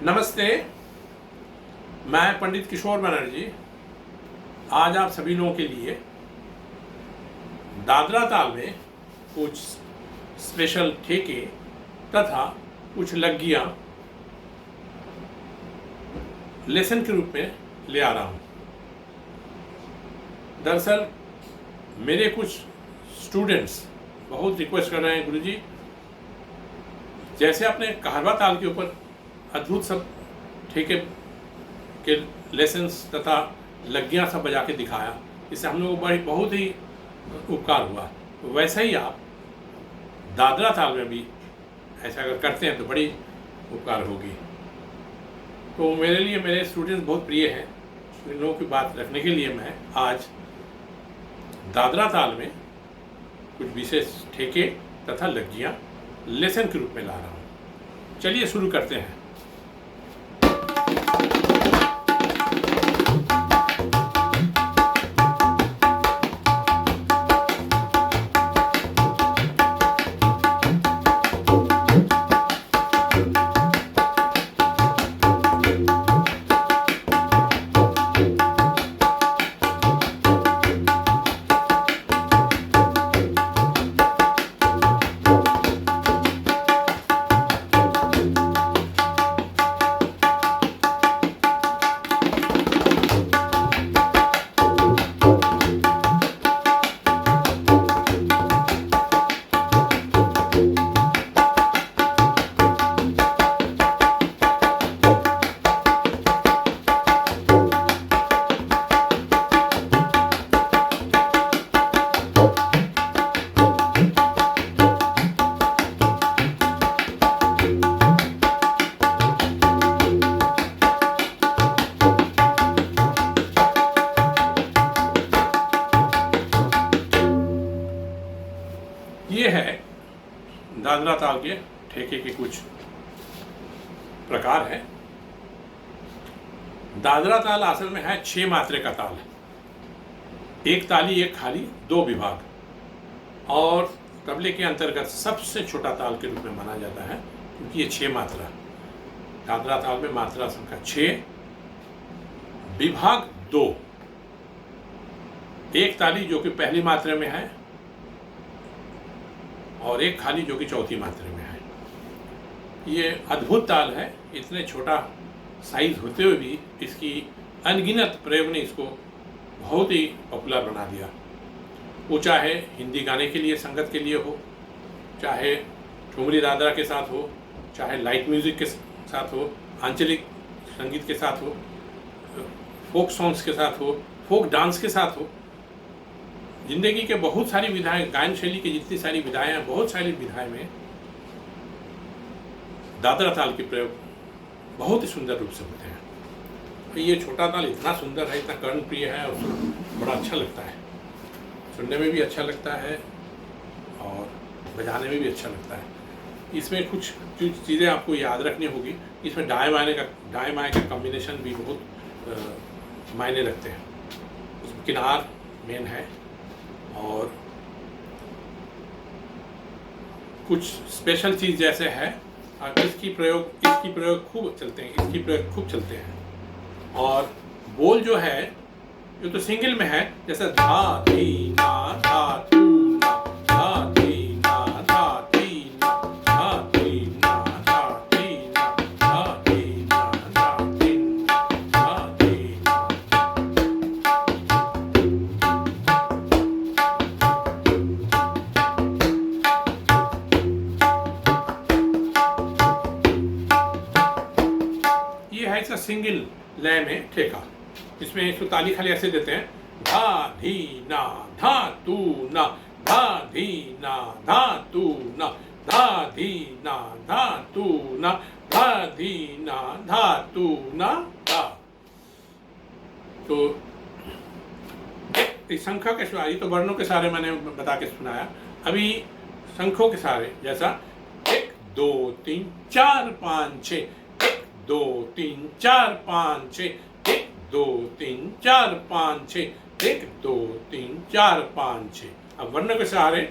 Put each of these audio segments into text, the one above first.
नमस्ते, मैं पंडित किशोर बनर्जी आज आप सभी लोगों के लिए दादरा ताल में कुछ स्पेशल ठेके तथा कुछ लग्गियाँ लेसन के रूप में ले आ रहा हूँ। दरअसल मेरे कुछ स्टूडेंट्स बहुत रिक्वेस्ट कर रहे हैं, गुरुजी जैसे आपने कहरवा ताल के ऊपर अद्भुत सब ठेके के लेसन्स तथा लग्गियाँ सब बजा के दिखाया, इससे हम लोगों को बहुत ही उपकार हुआ। तो वैसे ही आप दादरा ताल में भी ऐसा अगर करते हैं तो बड़ी उपकार होगी। तो मेरे लिए मेरे स्टूडेंट्स बहुत प्रिय हैं, इन लोगों की बात रखने के लिए मैं आज दादरा ताल में कुछ विशेष ठेके तथा लग्गियाँ लेसन के रूप में ला रहा हूँ। चलिए शुरू करते हैं। ये है दादरा ताल के ठेके के कुछ प्रकार हैं। दादरा ताल असल में है 6 मात्रे का ताल, एक ताली एक खाली 2 विभाग, और तबले के अंतर्गत सबसे छोटा ताल के रूप में माना जाता है क्योंकि ये 6 मात्रा। दादरा ताल में मात्रा संख्या 6, विभाग 2, एक ताली जो कि पहली मात्रा में है और एक खाली जो कि चौथी मात्रा में है। ये अद्भुत ताल है, इतने छोटा साइज होते हुए भी इसकी अनगिनत प्रयोग ने इसको बहुत ही पॉपुलर बना दिया। वो चाहे हिंदी गाने के लिए, संगत के लिए हो, चाहे ठुमरी दादरा के साथ हो, चाहे लाइट म्यूज़िक के साथ हो, आंचलिक संगीत के साथ हो, फोक सॉन्ग्स के साथ हो, फोक डांस के साथ हो, जिंदगी के बहुत सारी विधाएं, गायन शैली की जितनी सारी विधाएं हैं, बहुत सारी विधाएं में दादरा ताल के प्रयोग बहुत ही सुंदर रूप से होते हैं। तो ये छोटा ताल इतना सुंदर है, इतना कर्णप्रिय है और बड़ा अच्छा लगता है, सुनने में भी अच्छा लगता है और बजाने में भी अच्छा लगता है। इसमें कुछ चीज़ें आपको याद रखनी होगी। इसमें दाएं बाएं का कॉम्बिनेशन भी बहुत मायने रखते हैं। उसमें किनार मेन है और कुछ स्पेशल चीज़ जैसे है, इसकी प्रयोग खूब चलते हैं, इसकी प्रयोग खूब चलते हैं। और बोल जो है ये तो सिंगल में है, जैसे धा धी ना धा तू ना, धा धी ना धा धी ना, धा धी ना धा धी ना, धा धी ना धा धी ना, धा धी ना। ये है इसका सिंगल लय में ठेका। इसमें इसको ताली खाली ऐसे देते हैं, धा धी ना धा तू ना, धा धी ना धा तू ना, धा धी ना धा तू ना, धा धी ना धा तू ना धा। तो इस संख्या के सहारे, तो वर्णों के सारे मैंने बता के सुनाया, अभी संख्यों के सारे जैसा 1 2 3 4 5 6, 1 2 3 4 5 6, 1 2 3 4 5 6, 1 2 3 4 5 6। अब वर्ण के सहारे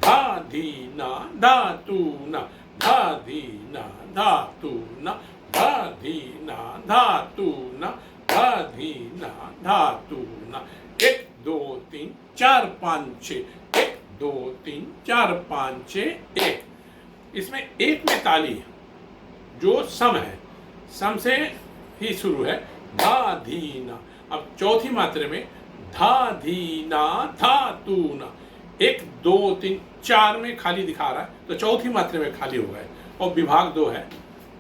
धा धी ना धा तू ना, धा धी ना धा तू ना, धा धी ना धातु न, धा धी ना धातु न। 1 2 3 4 5 6, 1 2 3 4 5 6 1। इसमें एक में ताली है जो सम है, सम से ही शुरू है, धा धी ना। अब चौथी मात्रा में धा धी ना धातु न। 1 2 3 4 में खाली दिखा रहा है, तो चौथी मात्रा में खाली हो गए, और विभाग 2 है,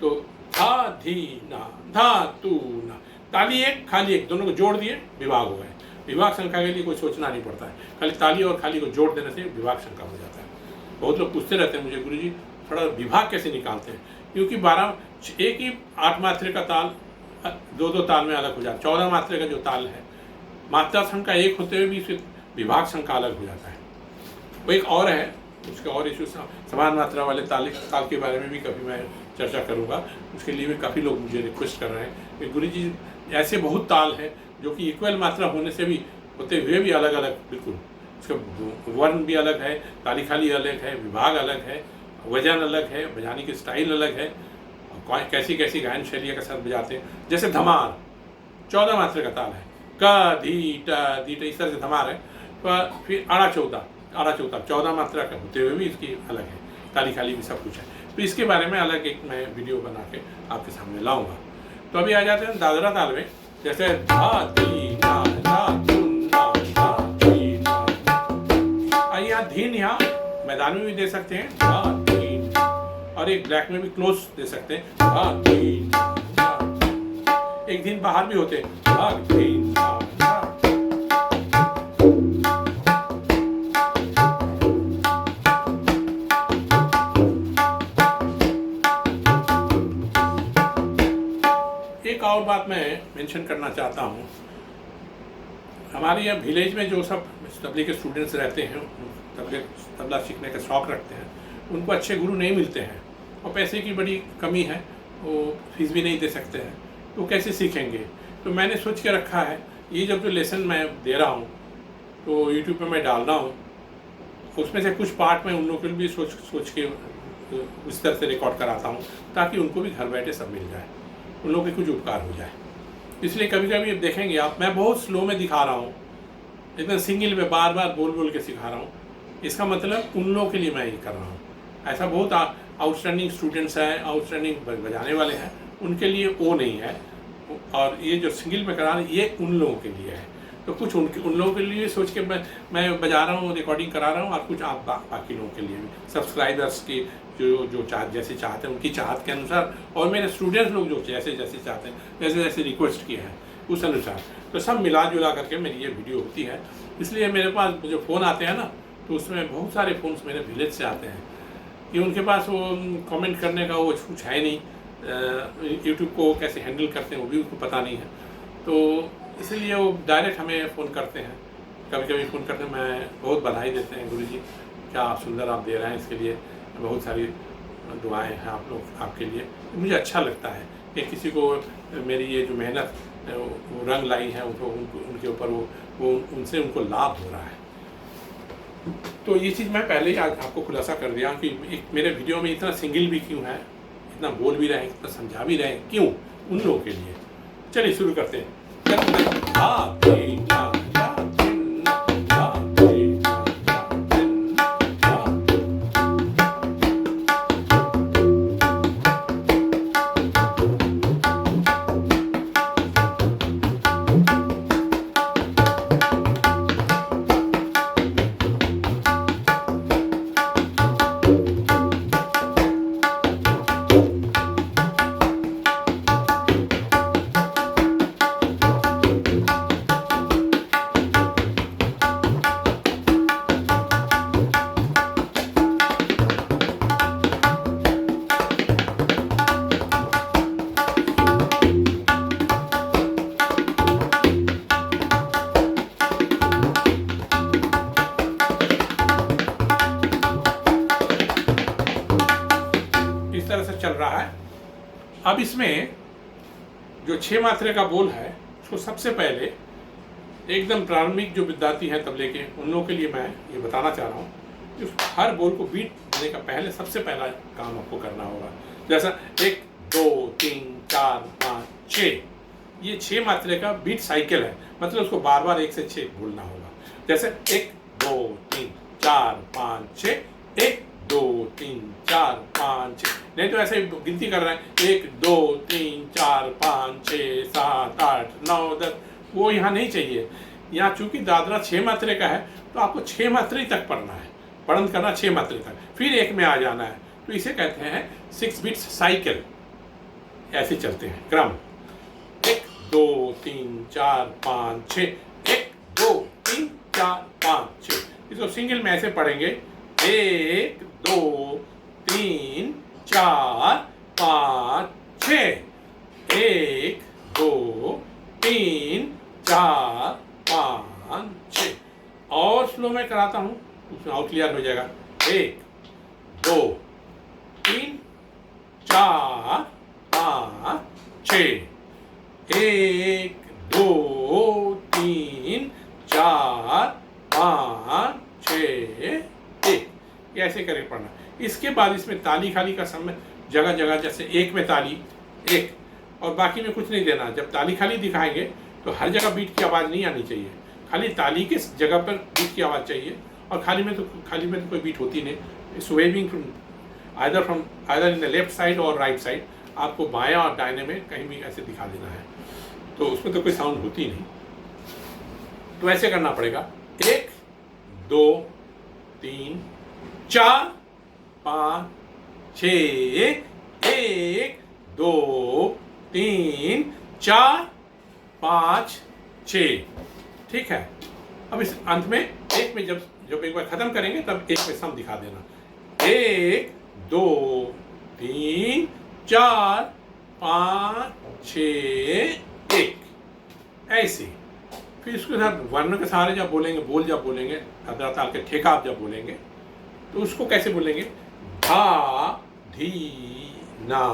तो धा धी ना धातु न। ताली 1 खाली 1 दोनों को जोड़ दिए, विभाग हो गए। विभाग संख्या के लिए कोई सोचना नहीं पड़ता है, खाली ताली और खाली को जोड़ देने से विभाग संख्या हो जाता है। बहुत लोग पूछते रहते हैं मुझे, गुरुजी थोड़ा विभाग कैसे निकालते हैं, क्योंकि 12 एक ही 8 मात्रा का ताल 2 ताल में अलग हो जाता है। 14 मात्रा का जो ताल है, मात्रा संख्या 1 होते हुए भी इससे विभाग संख्या अलग हो जाता है। वो एक और है, उसका और इशू समान मात्रा वाले ताल के बारे में भी कभी मैं चर्चा करूंगा। उसके लिए भी काफ़ी लोग मुझे रिक्वेस्ट कर रहे हैं कि गुरुजी ऐसे बहुत ताल हैं जो कि इक्वल मात्रा होने से भी होते हुए भी अलग अलग, बिल्कुल उसका वर्ण भी अलग है, ताली खाली अलग है, विभाग अलग है, वजन अलग है, बजाने की स्टाइल अलग है, कैसी कैसी गायन शैलियों के साथ बजाते हैं। जैसे धमार 14 मात्रा का ताल है, क धी ट धी ट, इस तरह से धमार है। तो फिर आड़ा चौथा 14 मात्रा का होते हुए भी इसकी अलग है, ताली खाली भी सब कुछ है। तो इसके बारे में अलग एक मैं वीडियो बना के आपके सामने लाऊंगा। तो अभी आ जाते हैं दादरा ताल में, जैसे धा धी ना धा धु ना धा धी ना। यहाँ धीन यहाँ मैदान में भी दे सकते हैं, धा धी, और एक ब्लैक में भी क्लोज दे सकते हैं, धा धी ना। एक दिन बाहर भी होते हैं, धा धी ना। एक और बात मैं मेंशन करना चाहता हूँ, हमारे यहाँ विलेज में जो सब तबले के स्टूडेंट्स रहते हैं, तबला सीखने का शौक़ रखते हैं, उनको अच्छे गुरु नहीं मिलते हैं और पैसे की बड़ी कमी है, वो फीस भी नहीं दे सकते हैं, तो कैसे सीखेंगे। तो मैंने सोच के रखा है, ये जब जो लेसन मैं दे रहा हूँ तो यूट्यूब पे मैं डाल रहा हूँ, उसमें से कुछ पार्ट मैं उन लोगों के लिए भी सोच के उस तरह से रिकॉर्ड कराता हूँ, ताकि उनको भी घर बैठे सब मिल जाए, उन लोगों के कुछ उपकार हो जाए। इसलिए कभी कभी देखेंगे आप, मैं बहुत स्लो में दिखा रहा हूँ, एकदम सिंगल में बार बार बोल बोल के सिखा रहा हूँ। इसका मतलब उन लोगों के लिए मैं ये कर रहा हूँ। ऐसा बहुत आउटस्टैंडिंग स्टूडेंट्स हैं, आउटस्टैंडिंग बजाने वाले हैं, उनके लिए वो नहीं है, और ये जो सिंगल में करा रहे हैं ये उन लोगों के लिए है। तो कुछ उन लोगों के लिए सोच के मैं बजा रहा हूँ, रिकॉर्डिंग करा रहा हूँ, और कुछ आप बाकी लोगों के लिए भी, सब्सक्राइबर्स की जो जैसे चाहते हैं उनकी चाहत के अनुसार, और मेरे स्टूडेंट्स लोग जो जैसे जैसे चाहते हैं, जैसे जैसे रिक्वेस्ट किए हैं उस अनुसार, तो सब मिला जुला करके मेरी ये वीडियो होती है। इसलिए मेरे पास जो फ़ोन आते हैं ना, तो उसमें बहुत सारे फ़ोन्स मेरे विलेज से आते हैं कि उनके पास वो कमेंट करने का वो कुछ है नहीं, यूट्यूब को कैसे हैंडल करते हैं वो भी उनको पता नहीं है, तो इसलिए वो डायरेक्ट हमें फ़ोन करते हैं। कभी कभी फ़ोन करते हैं, मैं बहुत बधाई देते हैं, गुरुजी क्या आप सुंदर आप दे रहे हैं, इसके लिए बहुत सारी दुआएं हैं आप लोग आपके लिए। मुझे अच्छा लगता है कि किसी को मेरी ये जो मेहनत वो रंग लाई है, उनके ऊपर वो उनसे उनको लाभ हो रहा है। तो ये चीज़ मैं पहले ही आज आपको खुलासा कर दिया कि मेरे वीडियो में इतना सिंगल भी क्यों है, इतना बोल भी रहे हैं, इतना समझा भी रहे हैं, क्यों, उन लोगों के लिए। चलिए शुरू करते हैं। चल रहा है। अब इसमें जो 6 मात्रा का बोल है, उसको सबसे पहले एकदम प्रारंभिक जो विद्यार्थी हैं तबले के, उन लोगों के लिए मैं ये बताना चाह रहा हूँ कि हर बोल को बीट देने का पहले सबसे पहला काम आपको करना होगा। जैसा 1 2 3 4 5 6। ये 6 मात्रे का बीट साइकिल है, मतलब उसको बार बार 1 से 6 बोलना होगा। जैसे 1 2 3 4 5 6, 1 2 3 4 5 6। नहीं तो ऐसे गिनती कर रहे हैं 1 2 3 4 5 6 7 8 9 10, वो यहाँ नहीं चाहिए। यहाँ चूंकि दादरा 6 मात्रे का है तो आपको 6 मात्रे तक पढ़ना है, पढ़ंत करना 6 मात्रे तक, फिर 1 में आ जाना है। तो इसे कहते हैं 6 बीट साइकिल। ऐसे चलते हैं क्रम 1 2 3 4 5 6, 1 2 3 4 5 6। इसको सिंगल में ऐसे पढ़ेंगे 1 2 3 4 5 6, 1 2 3 4 5 6। और स्लो में कराता हूँ, उसमें और क्लियर हो जाएगा। 1 2 3 4 5 6, 1 2 3 4 5 6 1। ऐसे करके पढ़ना। इसके बाद इसमें ताली खाली का समय जगह जगह, जैसे 1 में ताली 1 और बाकी में कुछ नहीं देना। जब ताली खाली दिखाएंगे तो हर जगह बीट की आवाज़ नहीं आनी चाहिए, खाली ताली के जगह पर बीट की आवाज़ चाहिए। और खाली में तो कोई बीट होती नहीं। It's waving from either in the left side और राइट साइड। आपको बायां और दाहिने में कहीं भी ऐसे दिखा देना है, तो उसमें तो कोई साउंड होती नहीं। तो ऐसे करना पड़ेगा 1 2 3 4 5 6, 1 2 3 4 5 6। ठीक है। अब इस अंत में 1 में जब एक बार खत्म करेंगे तब 1 में सम दिखा देना। 1 2 3 4 5 6 1। ऐसे फिर इसके साथ वर्ण के सहारे जब बोलेंगे, जब बोलेंगे, दादरा ताल के ठेका आप जब बोलेंगे तो उसको कैसे बोलेंगे? धा धी ना,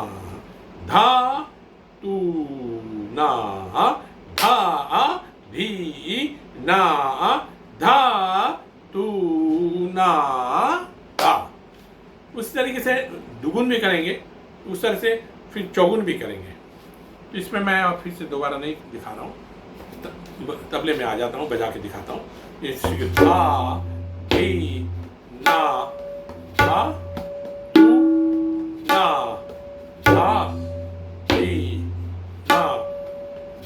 धा तू ना, धा धी ना, धा तू ना धा। उस तरीके से दुगुन भी करेंगे, उस तरह से फिर चौगुन भी करेंगे। इसमें मैं फिर से दोबारा नहीं दिखा रहा हूँ, तबले में आ जाता हूँ, बजा के दिखाता हूँ। धा धी ना, धा तू ना, धा धी ना,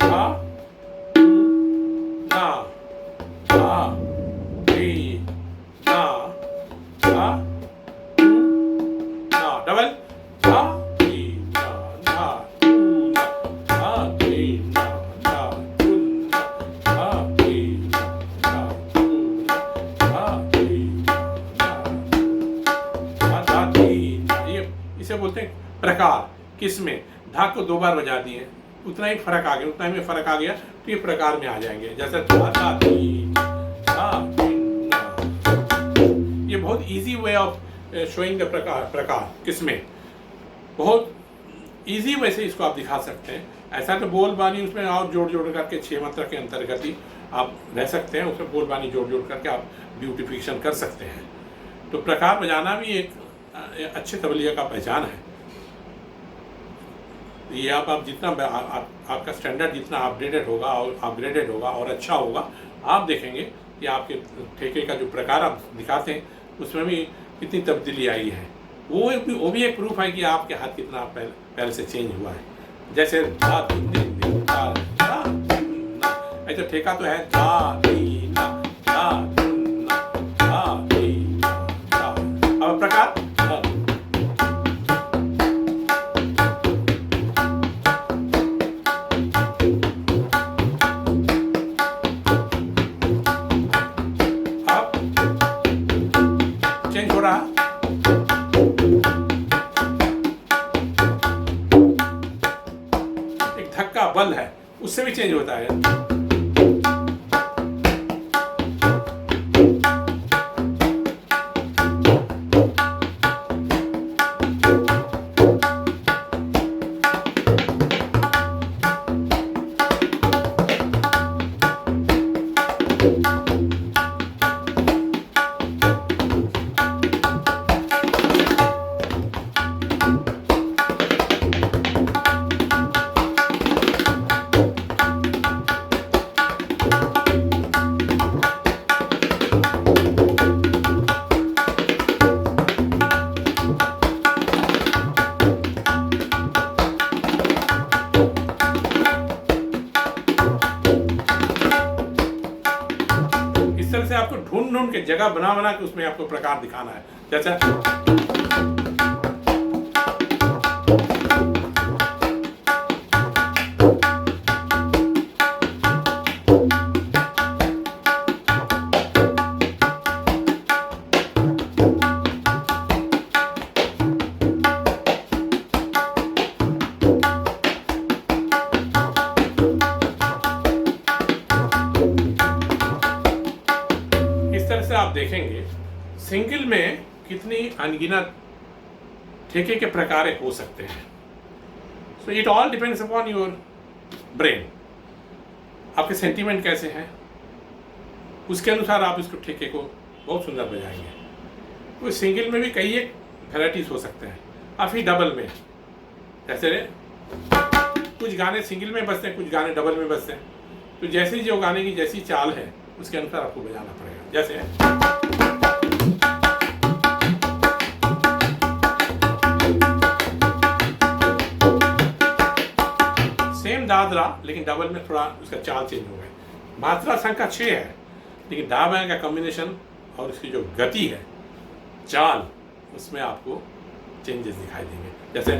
धा तू ना, धा धी ना, धा तू ना। डबल धा धी ना, धा तू ना, धा धी ना, धा तू ना, धा धी ना, धा तू ना, धा धी ना, धा धी ना। ये इसे बोलते हैं प्रकार। किसमें? धा को 2 बार बजा दिए, उतना ही फर्क आ गया, उतना ही में फर्क आ गया तो ये प्रकार में आ जाएंगे। जैसे धा धा धी धा धी ना। ये बहुत easy way of showing the प्रकार। किसमें? बहुत इजी वे से इसको आप दिखा सकते हैं। ऐसा तो बोल बानी उसमें और जोड़ करके 6 मात्रा के अंतर्गत ही आप रह सकते हैं, उसमें बोल बानी जोड़ करके आप ब्यूटिफिकेशन कर सकते हैं। तो प्रकार बजाना भी एक अच्छे तबलिया का पहचान है। ये आप जितना आपका स्टैंडर्ड जितना अपडेटेड होगा और अपग्रेडेड होगा और अच्छा होगा, आप देखेंगे कि आपके ठेके का जो प्रकार आप दिखाते हैं उसमें भी कितनी तब्दीली आई है। वो भी एक प्रूफ है कि आपके हाथ कितना पहले से चेंज हुआ है। जैसे धा दिन दिन दिन धा धा ना, ऐसे ठेका तो है धा धी ना, धा धुन ना, धा धी ना, धा। अब प्रकार चेंज हो रहा। एक धक्का बल है, उससे भी चेंज होता है। ढूंढ ढूंढ के जगह बना बना के उसमें आपको प्रकार दिखाना है। जैसे आप देखेंगे सिंगल में कितनी अनगिनत ठेके के प्रकार हो सकते हैं। So it all depends upon your brain, आपके सेंटीमेंट कैसे हैं, उसके अनुसार आप इसको ठेके को बहुत सुंदर बजाएंगे। तो सिंगल में भी कई एक वेराइटीज हो सकते हैं, और फिर डबल में जैसे कुछ गाने सिंगल में बजते हैं, कुछ गाने डबल में बजते हैं। तो जैसे जो गाने की जैसी चाल है उसके अनुसार आपको बजाना पड़ेगा। जैसे सेम दादरा लेकिन डबल में थोड़ा उसका चाल चेंज हो गया। मात्रा संख्या 6 है लेकिन दा बाएं का कॉम्बिनेशन और उसकी जो गति है, चाल, उसमें आपको चेंजेस दिखाई देंगे। जैसे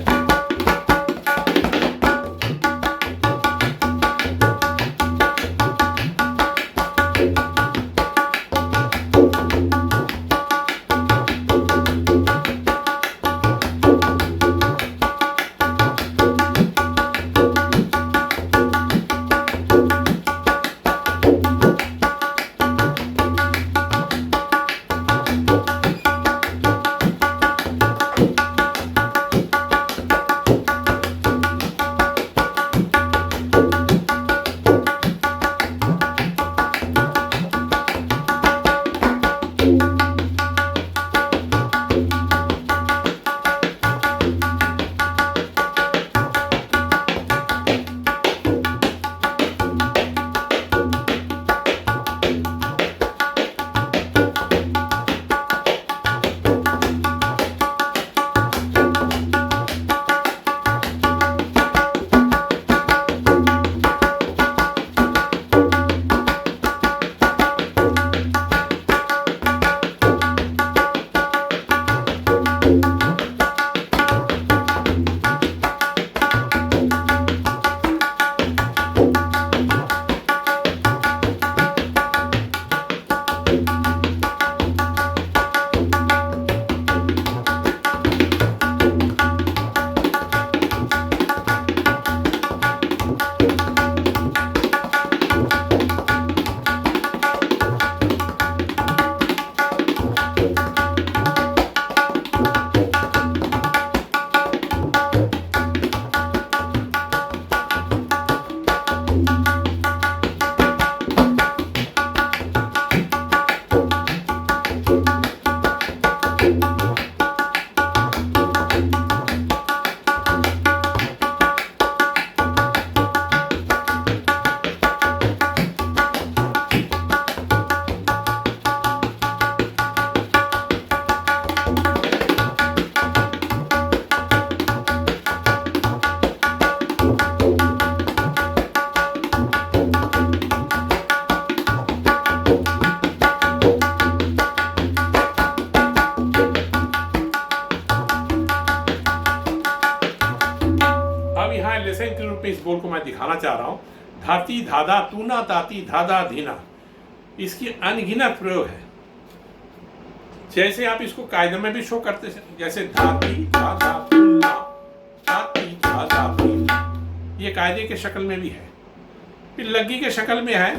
लेसन के रूप में इस बोल को मैं दिखाना चाह रहा हूँ। धाती धादा तूना ताती धादा धीना, इसकी अनगिनत प्रयोग है। जैसे आप इसको कायदे में भी शो करते हैं, जैसे धाती धादा तूना ताती धादा धीना, ये कायदे के शक्ल में भी है, फिर लग्गी के शक्ल में है।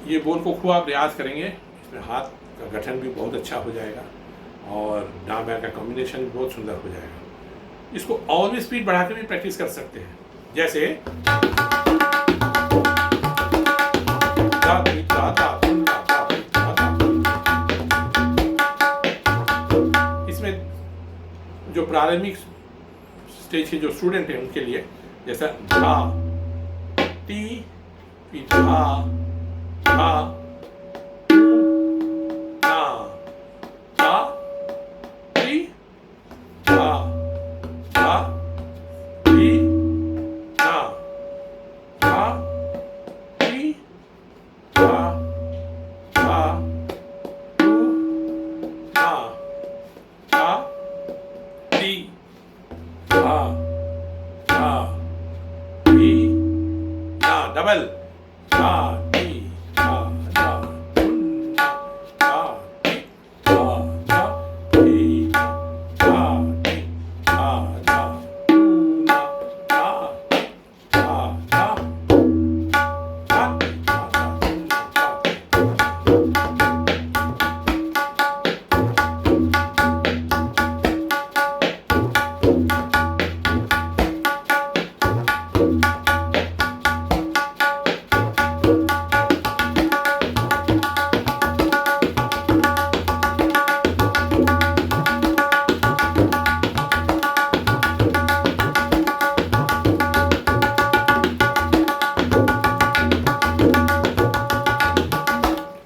ये बोल को खूब आप रियाज करेंगे, इसमें हाथ का गठन भी बहुत अच्छा हो जाएगा और डां बाएं का कॉम्बिनेशन भी बहुत सुंदर हो जाएगा। इसको और भी स्पीड बढ़ा के भी प्रैक्टिस कर सकते हैं। जैसे इसमें जो प्रारंभिक स्टेज के जो स्टूडेंट हैं उनके लिए, जैसा धा टी, फिर धा, धा, तू, ना, ता, ती, धा, धा, ती, ना, ता, ती, धा, धा, तू, ना, ता, ती, धा, धा, ती, ना, डबल धा, ती, धा, धा, धुन, ना, धा, ती, धा, धा, ती, धा, ती, धा, धा, तू, ना, धा, धा, धा, धा, ती, धा, धा, धुन, ना, धा,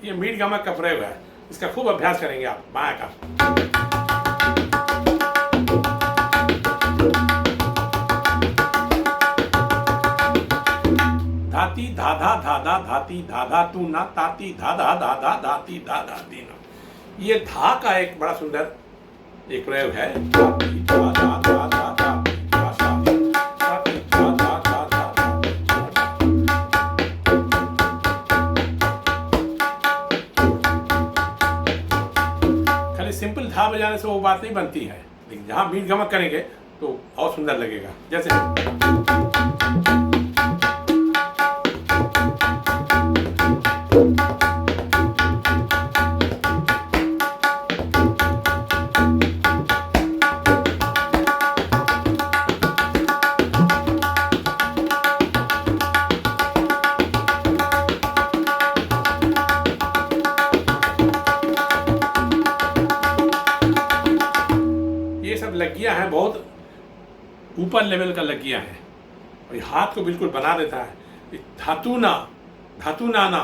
ये मीट गमक का प्रयोग है, इसका खूब अभ्यास करेंगे आप बाएं का। धाती धाधा धाधा धाती धाधा तू ना ताती धाधा धाधा धाती धाधा ती ना। ये धा का एक बड़ा सुंदर एक प्रयोग है। धाती धाधा धाधा धाती धाधा धाती धाधा धाधा धाधा। खाली सिंपल धा बजाने से वो बात नहीं बनती है, लेकिन जहाँ मीट गमक करेंगे तो और सुंदर लगेगा। जैसे ये सब लग्गियाँ हैं, बहुत ऊपर लेवल का लग्गियाँ हैं और ये हाथ को बिल्कुल बना देता है। धातु ना, धातु नाना,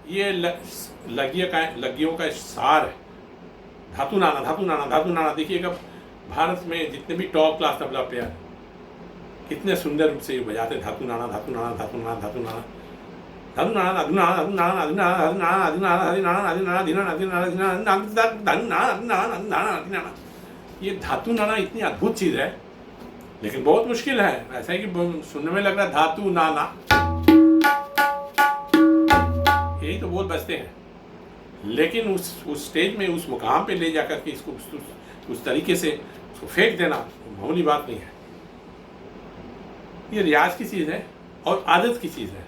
ये लग्गियों का सार है। धातु नाना, धातु नाना, धातु नाना। देखिएगा भारत में जितने भी टॉप क्लास तबला प्लेयर कितने सुंदर रूप से ये बजाते हैं। धातु नाना, धातु नाना, धातु नाना, धातु नाना, धातु नाना, धातु नाना, धातु नाना, धातु नाना, धातु नाना, धातु नाना, धातु नाना, धातु नाना, धातु नाना, धातु नाना, धातु नाना। ये धातु नाना इतनी अद्भुत चीज है, लेकिन बहुत मुश्किल है। ऐसा है कि सुनने में लग रहा है धातु नाना, यही तो बोल बजते हैं, लेकिन उस स्टेज में, उस मुकाम पे ले जाकर के इसको उस तरीके से उसको फेंक देना मामूली बात नहीं है। ये रियाज की चीज़ है और आदत की चीज़ है।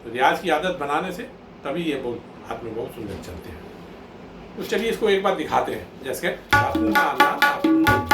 तो रियाज की आदत बनाने से तभी ये बोल हाथ में बहुत सुंदर चलते हैं। तो चलिए इसको एक बार दिखाते हैं। जैसे धातु नाना, धातु नाना।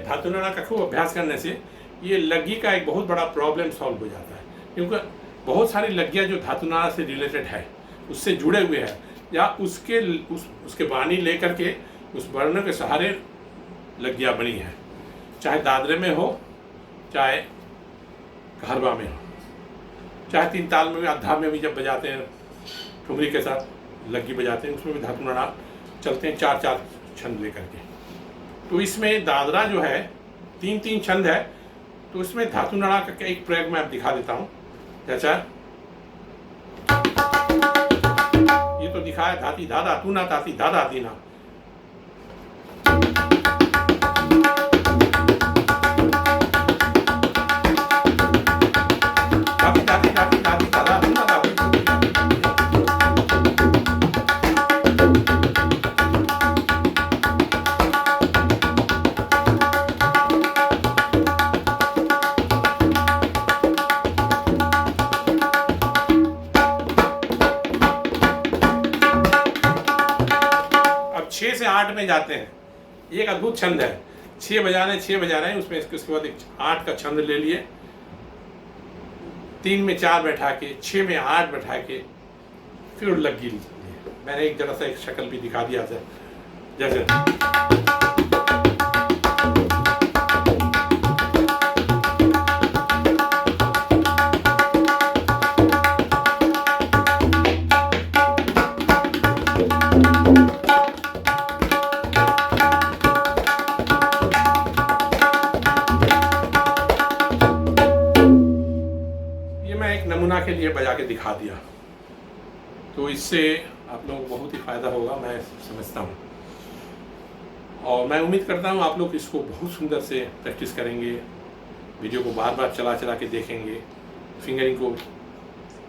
धातु नाना का खूब अभ्यास करने से ये लग्गी का एक बहुत बड़ा प्रॉब्लम सॉल्व हो जाता है, क्योंकि बहुत सारी लग्गियाँ जो धातु नाना से रिलेटेड है, उससे जुड़े हुए हैं, या उसके बानी लेकर के उस वर्ण के सहारे लग्गियाँ बनी हैं, चाहे दादरे में हो, चाहे कहरवा में हो, चाहे तीन ताल में भी, अद्धा में भी जब बजाते हैं ठुमरी के साथ लग्गी बजाते हैं, उसमें भी धातु नाना चलते हैं। चार चार छंद लेकर के। तो इसमें दादरा जो है 3-3 छंद है, तो इसमें धातु नड़ा का एक प्रयोग मैं आप दिखा देता हूँ। जैसा ये तो दिखाया धाती धादा तू ना ताती धादा दी ना, अब 6 से 8 में जाते हैं। एक अद्भुत छंद है, 6 बजा रहे हैं, उसमें उसके बाद एक 8 का छंद ले लिए, 3 में 4 बैठा के, 6 में 8 बैठा के, फिर लग्गी ली। मैंने एक जरा सा एक शक्ल भी दिखा दिया था। जैसे नमूना के लिए बजा के दिखा दिया, तो इससे आप लोगों को बहुत ही फ़ायदा होगा, मैं समझता हूँ। और मैं उम्मीद करता हूँ आप लोग इसको बहुत सुंदर से प्रैक्टिस करेंगे, वीडियो को बार बार चला चला के देखेंगे। फिंगरिंग को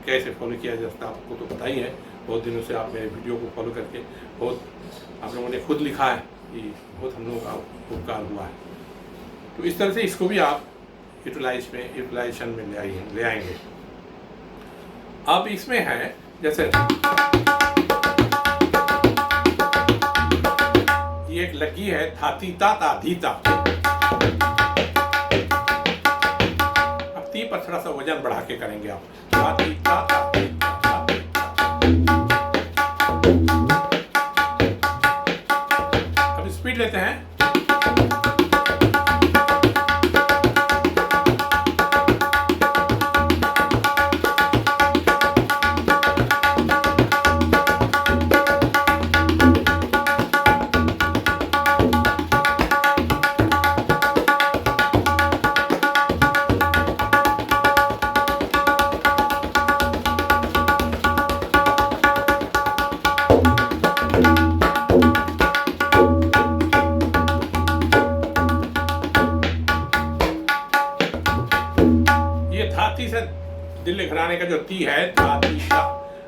कैसे फॉलो किया जाता है आपको तो पता ही है, बहुत दिनों से आप मेरे वीडियो को फॉलो करके बहुत आप लोगों ने खुद लिखा है कि बहुत हम लोगों का उपकार हुआ है। तो इस तरह से इसको भी आप यूटिलाइजेशन में ले आएंगे। अब इसमें है जैसे ये एक लगी है धाती ता ता धीता। अब 3 पर थोड़ा सा वजन बढ़ा के करेंगे आप, धाती ता ता धीता। अब स्पीड लेते हैं। धाती से दिल्ली घराने का जो ती है धाती सा,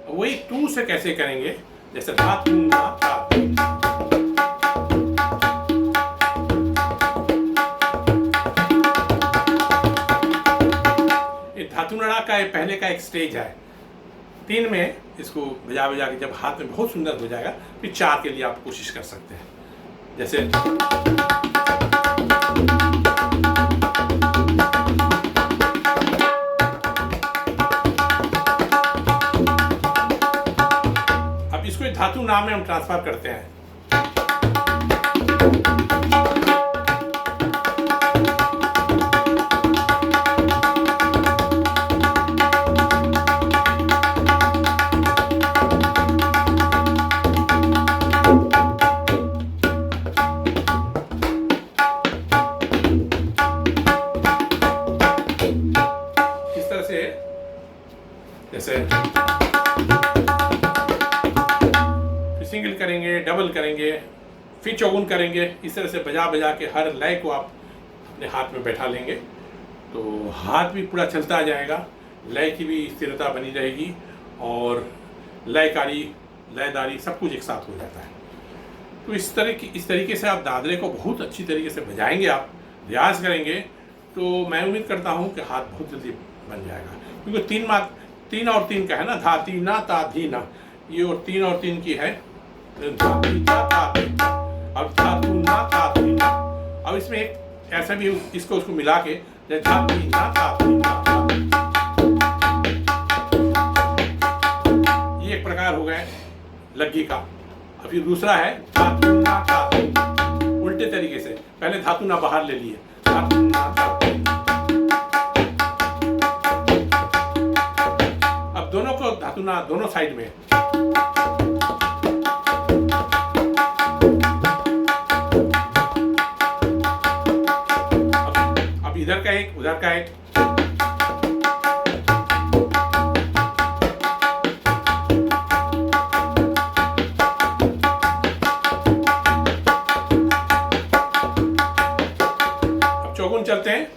वही तू से कैसे करेंगे, जैसे धातु ना ताती। ये धातु नड़ा का पहले का एक स्टेज है। 3 में इसको बजा बजा के जब हाथ में बहुत सुंदर हो जाएगा, फिर 4 के लिए आप कोशिश कर सकते हैं। जैसे धातु नाम में हम ट्रांसफर करते हैं। इस तरह से जैसे सिंगल करेंगे, डबल करेंगे, फिर चौगुन करेंगे। इस तरह से बजा बजा के हर लय को आप अपने हाथ में बैठा लेंगे, तो हाथ भी पूरा चलता जाएगा, लय की भी स्थिरता बनी रहेगी और लयदारी सब कुछ एक साथ हो जाता है। तो इस तरीके से आप दादरे को बहुत अच्छी तरीके से बजाएंगे, आप रियाज करेंगे, तो मैं उम्मीद करता हूँ कि हाथ बहुत जल्दी बन जाएगा। क्योंकि 3 और 3 का है ना, धाती ना ता धी ना, ये और 3 और 3 की है धाती ता ता धी, अब धातु ना ता धी ना। अब इसमें एक ऐसा भी इसको उसको मिला के धाती ना ता धी ना, ये एक प्रकार हो गए लग्गी का। अभी दूसरा है धातु ना ता, उल्टे तरीके से, पहले धातु ना बाहर ले लिए, धातु ना ता। अब दोनों को धातु ना दोनों साइड में, इधर का एक, उधर का एक। अब चौगुन चलते हैं।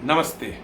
नमस्ते।